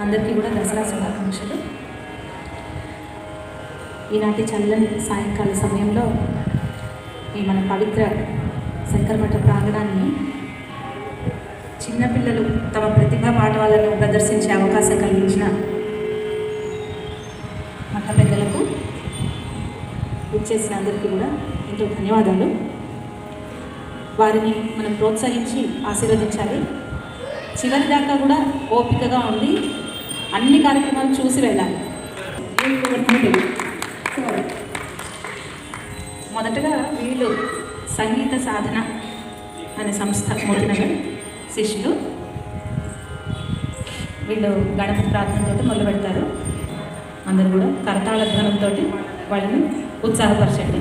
అందరికీ కూడా దసరా శుభాకాంక్షలు. ఈనాటి చల్లని సాయంకాల సమయంలో ఈ మన పవిత్ర శంకరమఠ ప్రాంగణాన్ని చిన్నపిల్లలు తమ ప్రతిభా పాఠవాలను ప్రదర్శించే అవకాశం కలిగించిన మఠ పెద్దలకు ఇచ్చేసిన అందరికీ కూడా ఎంతో ధన్యవాదాలు. వారిని మనం ప్రోత్సహించి ఆశీర్వదించాలి. చివరి దాకా కూడా ఓపికగా ఉండి అన్ని కార్యక్రమాలు చూసి వెళ్ళాలి. మొదటగా వీళ్ళు సంగీత సాధన అనే సంస్థ మోతినగర్ శిష్యులు. వీళ్ళు గణపతి ప్రార్థనతో మొదలు పెడతారు. అందరూ కూడా కరతాళ ధ్వనంతో వాళ్ళని ఉత్సాహపరచండి.